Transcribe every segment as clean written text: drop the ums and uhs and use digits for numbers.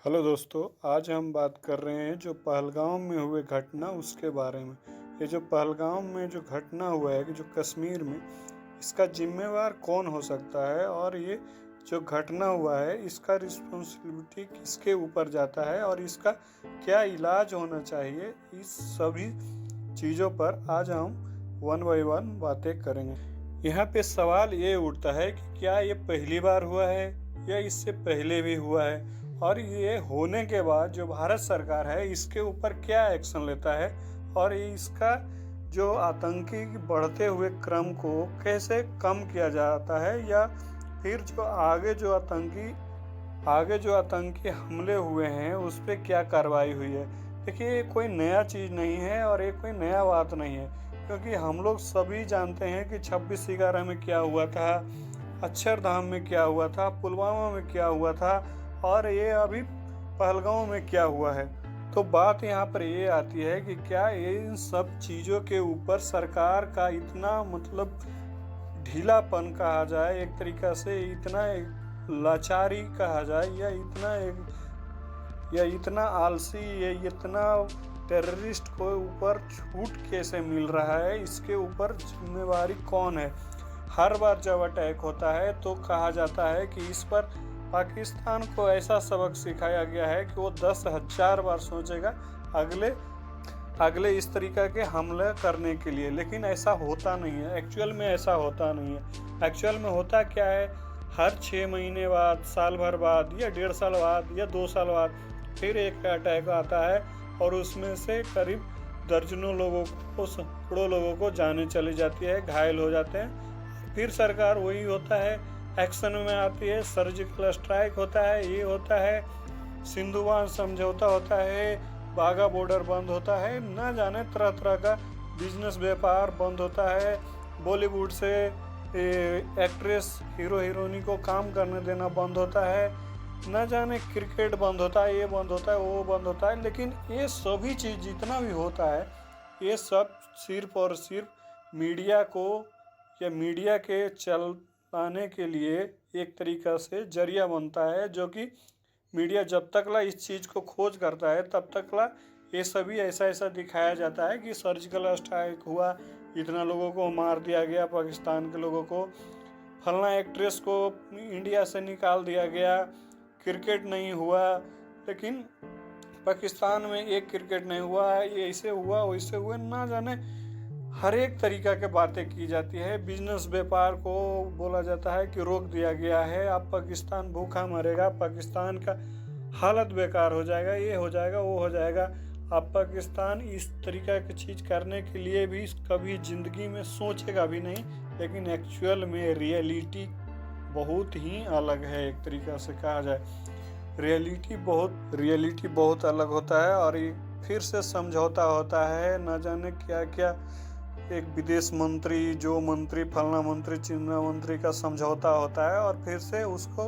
Hello दोस्तों, आज हम बात कर रहे हैं जो पहलगाम में हुए घटना उसके बारे में। ये जो पहलगाम में जो घटना हुआ है कि जो कश्मीर में, इसका जिम्मेवार कौन हो सकता है और ये जो घटना हुआ है इसका रिस्पॉन्सिबिलिटी किसके ऊपर जाता है और इसका क्या इलाज होना चाहिए, इस सभी चीज़ों पर आज हम वन बाय वन बातें करेंगे। यहाँ पे सवाल ये उठता है कि क्या ये पहली बार हुआ है या इससे पहले भी हुआ है, और ये होने के बाद जो भारत सरकार है इसके ऊपर क्या एक्शन लेता है और इसका जो आतंकी बढ़ते हुए क्रम को कैसे कम किया जाता है, या फिर जो आगे जो आतंकी हमले हुए हैं उस पर क्या कार्रवाई हुई है। देखिए, ये कोई नया चीज़ नहीं है और ये कोई नया बात नहीं है, क्योंकि हम लोग सभी जानते हैं कि 26/11 में क्या हुआ था, अक्षरधाम में क्या हुआ था, पुलवामा में क्या हुआ था और ये अभी पहलगांव में क्या हुआ है। तो बात यहाँ पर ये आती है कि क्या ये इन सब चीज़ों के ऊपर सरकार का इतना ढीलापन कहा जाए, एक तरीका से इतना लाचारी कहा जाए, या इतना आलसी, या इतना टेररिस्ट को ऊपर छूट कैसे मिल रहा है, इसके ऊपर जिम्मेवारी कौन है। हर बार जब अटैक होता है तो कहा जाता है कि इस पर पाकिस्तान को ऐसा सबक सिखाया गया है कि वो 10,000 बार सोचेगा अगले इस तरीका के हमले करने के लिए, लेकिन ऐसा होता नहीं है। एक्चुअल में ऐसा होता नहीं है। एक्चुअल में होता क्या है, हर 6 महीने बाद, साल भर बाद, या 1.5 साल बाद, या 2 साल बाद फिर एक अटैक आता है और उसमें से करीब दर्जनों लोगों को, सैकड़ों लोगों को जाने चली जाती है, घायल हो जाते हैं। फिर सरकार वही होता है, एक्शन में आती है, सर्जिकल स्ट्राइक होता है, ये होता है, सिंधुवान समझौता होता है, बाघा बॉर्डर बंद होता है, ना जाने तरह तरह का बिजनेस व्यापार बंद होता है, बॉलीवुड से एक्ट्रेस हीरो हीरोइनी को काम करने देना बंद होता है, ना जाने क्रिकेट बंद होता है, ये बंद होता है, वो बंद होता है। लेकिन ये सभी चीज़ जितना भी होता है, ये सब सिर्फ और सिर्फ मीडिया को, या मीडिया के चलाने के लिए एक तरीका से जरिया बनता है, जो कि मीडिया जब तक ला इस चीज़ को खोज करता है तब तक ला ये सभी ऐसा ऐसा दिखाया जाता है कि सर्जिकल स्ट्राइक हुआ, इतना लोगों को मार दिया गया, पाकिस्तान के लोगों को, फलना एक्ट्रेस को इंडिया से निकाल दिया गया, क्रिकेट नहीं हुआ। लेकिन पाकिस्तान में एक क्रिकेट नहीं हुआ, ये ऐसे हुआ वैसे हुआ, ना जाने हर एक तरीका के बातें की जाती है। बिजनेस व्यापार को बोला जाता है कि रोक दिया गया है, अब पाकिस्तान भूखा मरेगा, पाकिस्तान का हालत बेकार हो जाएगा, ये हो जाएगा, वो हो जाएगा। अब पाकिस्तान इस तरीका की चीज़ करने के लिए भी कभी ज़िंदगी में सोचेगा भी नहीं, लेकिन एक्चुअल में रियलिटी बहुत ही अलग है। एक तरीका से कहा जाए, रियलिटी बहुत अलग होता है। और ये फिर से समझौता होता है, न जाने क्या क्या, एक विदेश मंत्री, जो मंत्री, फलना मंत्री, चिमना मंत्री का समझौता होता है और फिर से उसको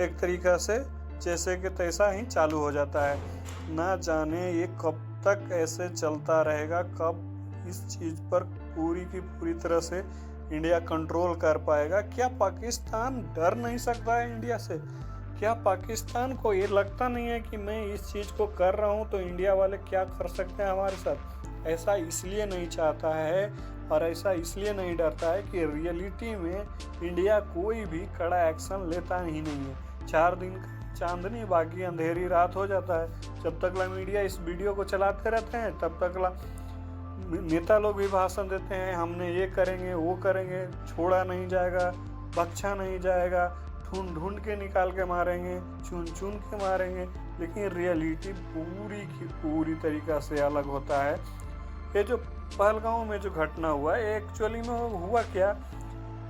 एक तरीका से जैसे कि तैसा ही चालू हो जाता है। ना जाने ये कब तक ऐसे चलता रहेगा, कब इस चीज़ पर पूरी की पूरी तरह से इंडिया कंट्रोल कर पाएगा। क्या पाकिस्तान डर नहीं सकता है इंडिया से? क्या पाकिस्तान को ये लगता नहीं है कि मैं इस चीज़ को कर रहा हूँ तो इंडिया वाले क्या कर सकते हैं हमारे साथ? ऐसा इसलिए नहीं चाहता है और ऐसा इसलिए नहीं डरता है कि रियलिटी में इंडिया कोई भी कड़ा एक्शन लेता ही नहीं है। 4 दिन का चांदनी, बाकी अंधेरी रात हो जाता है। जब तक ला मीडिया इस वीडियो को चलाते रहते हैं तब तक ला नेता लोग भी भाषण देते हैं, हमने ये करेंगे, वो करेंगे, छोड़ा नहीं जाएगा, बख्शा नहीं जाएगा, ढूंढ ढूंढ के निकाल के मारेंगे, चुन चुन के मारेंगे। लेकिन रियलिटी पूरी की पूरी तरीक़ा से अलग होता है। ये जो पहलगांव में जो घटना हुआ है, एक्चुअली में हुआ क्या,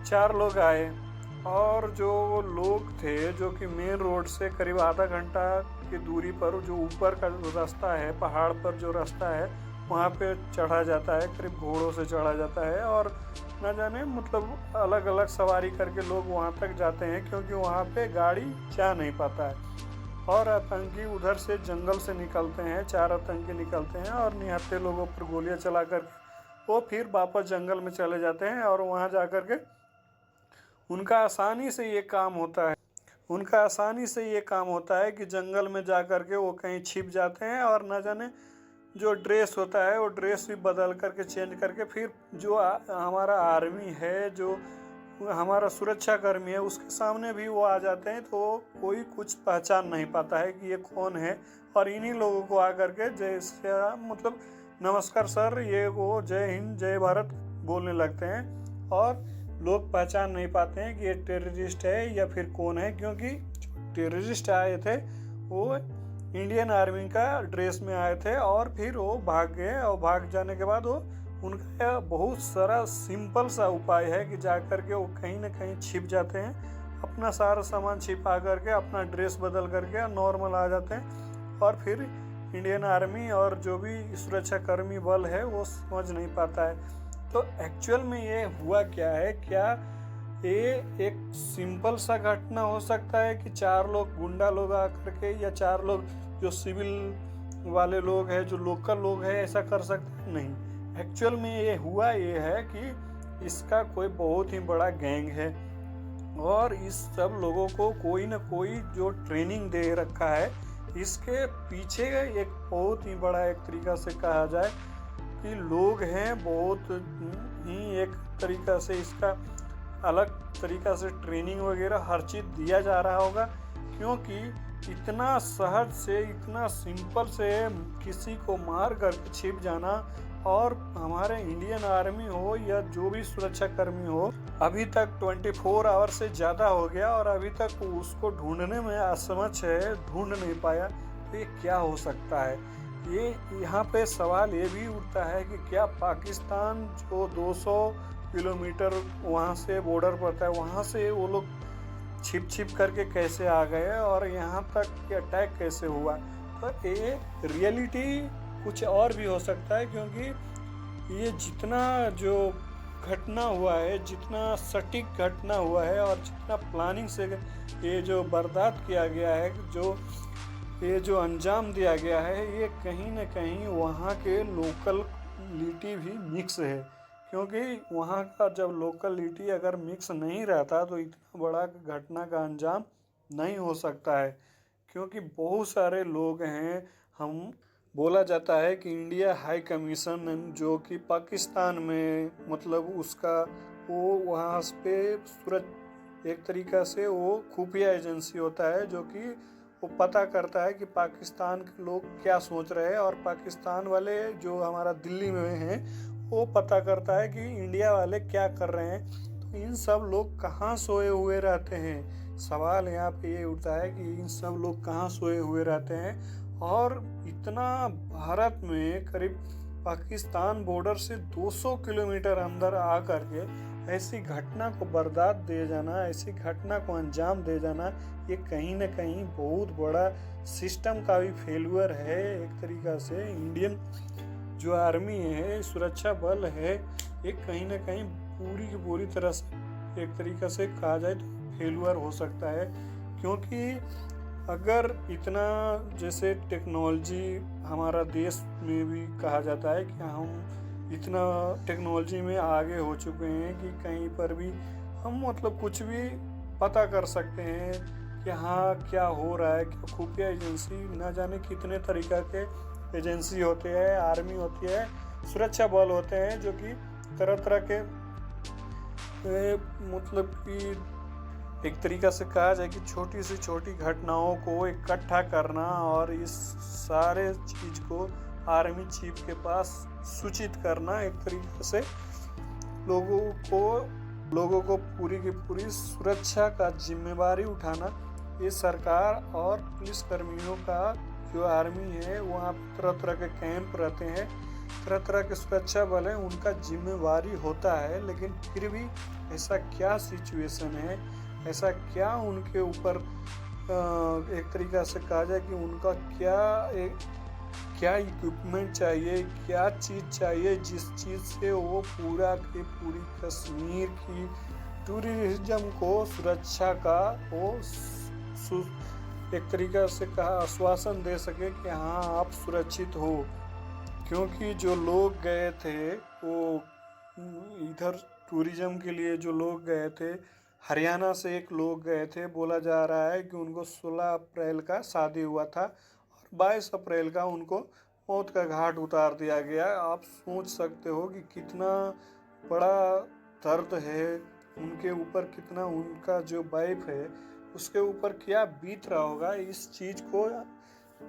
4 लोग आए और जो लोग थे, जो कि मेन रोड से करीब आधा घंटा की दूरी पर, जो ऊपर का जो रास्ता है, पहाड़ पर जो रास्ता है, वहाँ पे चढ़ा जाता है, करीब घोड़ों से चढ़ा जाता है। और न जाने अलग अलग सवारी करके लोग वहाँ तक जाते हैं, क्योंकि वहाँ पे गाड़ी जा नहीं पाता है। और आतंकी उधर से जंगल से निकलते हैं, 4 आतंकी निकलते हैं और निहत्थे लोगों पर गोलियां चला कर वो फिर वापस जंगल में चले जाते हैं और वहाँ जा कर के उनका आसानी से ये काम होता है। उनका आसानी से ये काम होता है कि जंगल में जा कर के वो कहीं छिप जाते हैं और न जाने जो ड्रेस होता है वो ड्रेस भी बदल करके चेंज करके फिर जो हमारा आर्मी है, जो हमारा सुरक्षा कर्मी है, उसके सामने भी वो आ जाते हैं, तो कोई कुछ पहचान नहीं पाता है कि ये कौन है। और इन्हीं लोगों को आकर के जैसे मतलब नमस्कार सर, ये वो जय हिंद जय भारत बोलने लगते हैं और लोग पहचान नहीं पाते हैं कि ये टेररिस्ट है या फिर कौन है, क्योंकि जो टेररिस्ट आए थे वो इंडियन आर्मी का ड्रेस में आए थे और फिर वो भाग गए। और भाग जाने के बाद वो उनका बहुत सारा सिंपल सा उपाय है कि जा कर के वो कहीं ना कहीं छिप जाते हैं, अपना सारा सामान छिपा करके अपना ड्रेस बदल करके नॉर्मल आ जाते हैं और फिर इंडियन आर्मी और जो भी सुरक्षा कर्मी बल है वो समझ नहीं पाता है। तो एक्चुअल में ये हुआ क्या है, क्या ये एक सिंपल सा घटना हो सकता है कि 4 लोग गुंडा लोग आकर के या 4 लोग जो सिविल वाले लोग हैं, जो लोकल लोग हैं, ऐसा कर सकते हैं? नहीं, एक्चुअल में ये हुआ ये है कि इसका कोई बहुत ही बड़ा गैंग है और इस सब लोगों को कोई ना कोई जो ट्रेनिंग दे रखा है। इसके पीछे एक बहुत ही बड़ा, एक तरीका से कहा जाए कि लोग हैं, बहुत ही एक तरीका से इसका अलग तरीका से ट्रेनिंग वगैरह हर चीज़ दिया जा रहा होगा, क्योंकि इतना सहज से, इतना सिंपल से किसी को मार कर छिप जाना, और हमारे इंडियन आर्मी हो या जो भी सुरक्षा कर्मी हो, अभी तक 24 आवर से ज़्यादा हो गया और अभी तक उसको ढूंढने में असमर्थ है, ढूंढ नहीं पाया। तो ये क्या हो सकता है? ये यहाँ पे सवाल ये भी उठता है कि क्या पाकिस्तान जो 200 किलोमीटर वहाँ से बॉर्डर पड़ता है, वहाँ से वो लोग छिप करके कैसे आ गए और यहाँ तक अटैक कैसे हुआ? तो ये रियलिटी कुछ और भी हो सकता है, क्योंकि ये जितना जो घटना हुआ है, जितना सटीक घटना हुआ है और जितना प्लानिंग से ये जो बर्बाद किया गया है, जो ये जो अंजाम दिया गया है, ये कहीं ना कहीं वहाँ के लोकलिटी भी मिक्स है। क्योंकि वहाँ का जब लोकलिटी अगर मिक्स नहीं रहता तो इतना बड़ा घटना का अंजाम नहीं हो सकता है, क्योंकि बहुत सारे लोग हैं। हम बोला जाता है कि इंडिया हाई कमीशन जो कि पाकिस्तान में, मतलब उसका वो वहाँ पे एक तरीका से वो खुफिया एजेंसी होता है, जो कि वो पता करता है कि पाकिस्तान के लोग क्या सोच रहे हैं, और पाकिस्तान वाले जो हमारा दिल्ली में हैं वो पता करता है कि इंडिया वाले क्या कर रहे हैं। तो इन सब लोग कहाँ सोए हुए रहते हैं? सवाल यहाँ पे ये उठता है कि इन सब लोग कहाँ सोए हुए रहते हैं। और इतना भारत में करीब पाकिस्तान बॉर्डर से 200 किलोमीटर अंदर आ करके ऐसी घटना को बर्दाश्त दे जाना, ऐसी घटना को अंजाम दे जाना, ये कहीं ना कहीं बहुत बड़ा सिस्टम का भी फेल्यूर है। एक तरीका से इंडियन जो आर्मी है, सुरक्षा बल है, ये कहीं ना कहीं पूरी की पूरी तरह से एक तरीका से कहा जाए तो फेल्यूर हो सकता है। क्योंकि अगर इतना जैसे टेक्नोलॉजी हमारा देश में भी कहा जाता है कि हम इतना टेक्नोलॉजी में आगे हो चुके हैं कि कहीं पर भी हम मतलब कुछ भी पता कर सकते हैं कि हाँ क्या हो रहा है। क्या खुफिया एजेंसी न जाने कितने तरीक़ा के एजेंसी होते हैं, आर्मी होती है, सुरक्षा बल होते हैं, जो कि तरह तरह के मतलब कि एक तरीका से कहा जाए कि छोटी से छोटी घटनाओं को इकट्ठा करना और इस सारे चीज़ को आर्मी चीफ के पास सूचित करना, एक तरीके से लोगों को पूरी की पूरी सुरक्षा का जिम्मेवारी उठाना, ये सरकार और पुलिस कर्मियों का जो आर्मी है, वहाँ तरह तरह के कैंप रहते हैं, तरह तरह के सुरक्षा बल हैं, उनका जिम्मेवारी होता है। लेकिन फिर भी ऐसा क्या सिचुएशन है, ऐसा क्या उनके ऊपर एक तरीक़ा से कहा जाए कि उनका क्या इक्विपमेंट चाहिए, क्या चीज़ चाहिए जिस चीज़ से वो पूरा की पूरी कश्मीर की टूरिज्म को सुरक्षा का वो एक तरीक़ा से कहा आश्वासन दे सके कि हाँ आप सुरक्षित हो। क्योंकि जो लोग गए थे वो इधर टूरिज्म के लिए जो लोग गए थे हरियाणा से एक लोग गए थे, बोला जा रहा है कि उनको 16 अप्रैल का शादी हुआ था और 22 अप्रैल का उनको मौत का घाट उतार दिया गया। आप सोच सकते हो कि कितना बड़ा दर्द है उनके ऊपर, कितना उनका जो वाइफ है उसके ऊपर क्या बीत रहा होगा। इस चीज़ को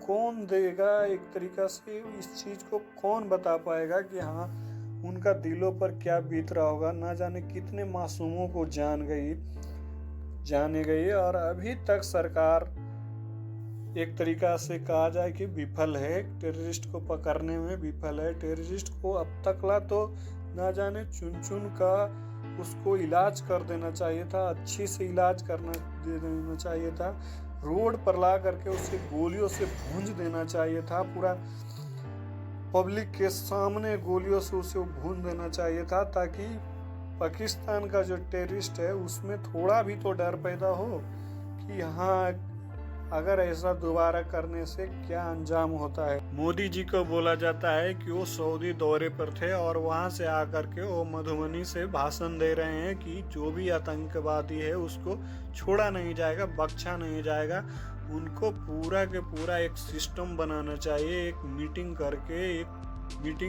कौन देगा, एक तरीका से इस चीज़ को कौन बता पाएगा कि हाँ उनका दिलों पर क्या बीत रहा होगा। ना जाने कितने मासूमों को जाने गई और अभी तक सरकार एक तरीका से कहा जाए कि विफल है, टेररिस्ट को पकड़ने में विफल है। टेररिस्ट को अब तकला तो ना जाने चुन चुन का उसको इलाज कर देना चाहिए था, अच्छी से इलाज करना दे देना चाहिए था, रोड पर ला करके उसे गोलियों से भूंज देना चाहिए था, पूरा पब्लिक के सामने गोलियों से उसे भून देना चाहिए था, ताकि पाकिस्तान का जो टेररिस्ट है उसमें थोड़ा भी तो डर पैदा हो कि हाँ अगर ऐसा दोबारा करने से क्या अंजाम होता है। मोदी जी को बोला जाता है कि वो सऊदी दौरे पर थे और वहां से आकर के वो मधुबनी से भाषण दे रहे हैं कि जो भी आतंकवादी है उसको छोड़ा नहीं जाएगा, बख्शा नहीं जाएगा। उनको पूरा के पूरा एक सिस्टम बनाना चाहिए, एक मीटिंग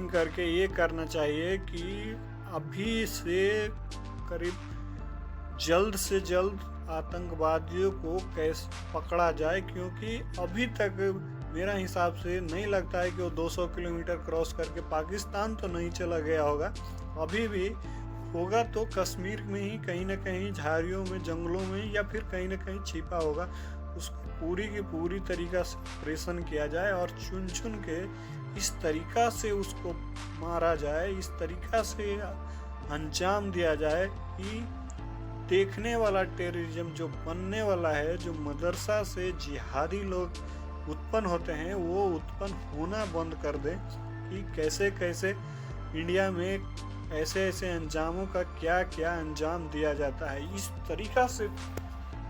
करके ये करना चाहिए कि अभी से करीब जल्द से जल्द आतंकवादियों को कैसे पकड़ा जाए, क्योंकि अभी तक मेरा हिसाब से नहीं लगता है कि वो 200 किलोमीटर क्रॉस करके पाकिस्तान तो नहीं चला गया होगा। अभी भी होगा तो कश्मीर में ही कहीं ना कहीं झाड़ियों में, जंगलों में, या फिर कहीं ना कहीं छिपा होगा। उसको पूरी की पूरी तरीका से ऑपरेशन किया जाए और चुन चुन के इस तरीका से उसको मारा जाए, इस तरीका से अंजाम दिया जाए कि देखने वाला टेररिज्म जो बनने वाला है, जो मदरसा से जिहादी लोग उत्पन्न होते हैं वो उत्पन्न होना बंद कर दे कि कैसे कैसे इंडिया में ऐसे ऐसे अंजामों का क्या क्या अंजाम दिया जाता है इस तरीका से।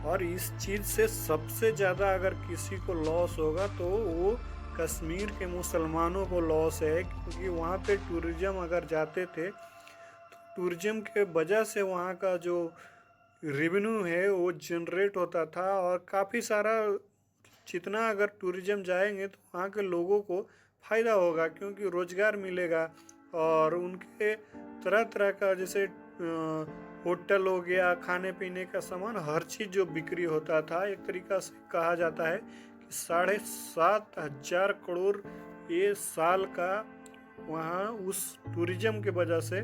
और इस चीज़ से सबसे ज़्यादा अगर किसी को लॉस होगा तो वो कश्मीर के मुसलमानों को लॉस है, क्योंकि वहाँ पे टूरिज्म अगर जाते थे तो टूरिज्म के वजह से वहाँ का जो रेवेन्यू है वो जनरेट होता था और काफ़ी सारा, जितना अगर टूरिज्म जाएंगे तो वहाँ के लोगों को फ़ायदा होगा, क्योंकि रोज़गार मिलेगा और उनके तरह तरह का जैसे होटल हो गया, खाने पीने का सामान, हर चीज़ जो बिक्री होता था। एक तरीका से कहा जाता है कि 7,500 करोड़ ये साल का वहाँ उस टूरिज्म के वजह से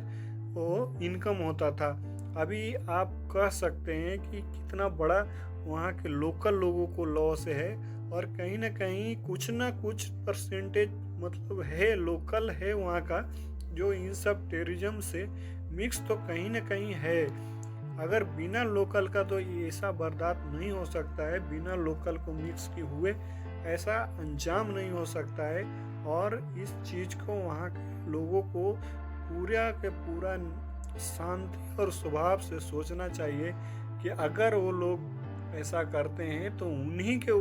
वो इनकम होता था। अभी आप कह सकते हैं कि कितना बड़ा वहाँ के लोकल लोगों को लॉस है और कहीं ना कहीं कुछ ना कुछ परसेंटेज मतलब है लोकल है वहाँ का, जो इन सब टेररिज्म से मिक्स तो कहीं ना कहीं है। अगर बिना लोकल का तो ऐसा बर्दाश्त नहीं हो सकता है, बिना लोकल को मिक्स किए हुए ऐसा अंजाम नहीं हो सकता है। और इस चीज़ को वहाँ के लोगों को पूरा के पूरा शांति और स्वभाव से सोचना चाहिए कि अगर वो लोग ऐसा करते हैं तो उन्हीं के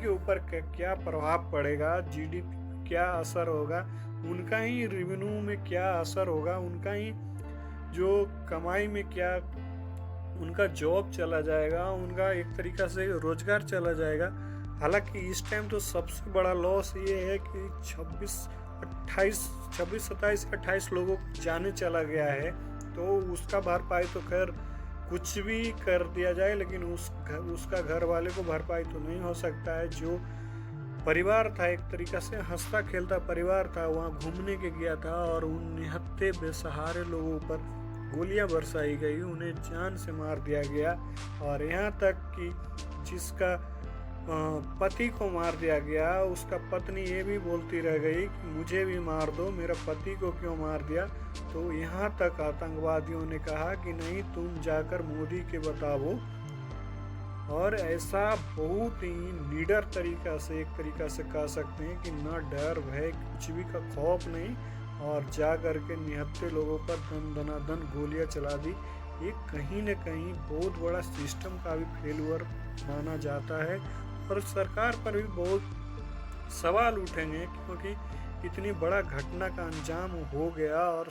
ऊपर क्या प्रभाव पड़ेगा, जीडीपी क्या असर होगा, उनका ही रेवेन्यू में क्या असर होगा, उनका ही जो कमाई में क्या उनका जॉब चला जाएगा, उनका एक तरीका से रोजगार चला जाएगा। हालांकि इस टाइम तो सबसे बड़ा लॉस ये है कि 26, 27, 28 लोगों को जाने चला गया है, तो उसका भरपाई तो खैर कुछ भी कर दिया जाए, लेकिन उसका घर वाले को भरपाई तो नहीं हो सकता है। जो परिवार था, एक तरीका से हंसता खेलता परिवार था, वहाँ घूमने के गया था और उन निहत्थे बेसहारे लोगों पर गोलियां बरसाई गई, उन्हें जान से मार दिया गया। और यहाँ तक कि जिसका पति को मार दिया गया, उसका पत्नी ये भी बोलती रह गई कि मुझे भी मार दो, मेरा पति को क्यों मार दिया। तो यहाँ तक आतंकवादियों ने कहा कि नहीं, तुम जाकर मोदी के बताओ। और ऐसा बहुत ही निडर तरीका से, एक तरीका से कह सकते हैं कि न डर भय कुछ भी का खौफ नहीं, और जा करके निहत्थे लोगों पर दन गोलियां चला दी। ये कहीं न कहीं बहुत बड़ा सिस्टम का भी फेलुअर माना जाता है और सरकार पर भी बहुत सवाल उठेंगे, क्योंकि इतनी बड़ा घटना का अंजाम हो गया और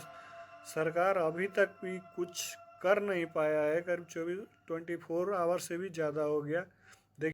सरकार अभी तक भी कुछ कर नहीं पाया है, करीब 24 24 आवर से भी ज़्यादा हो गया।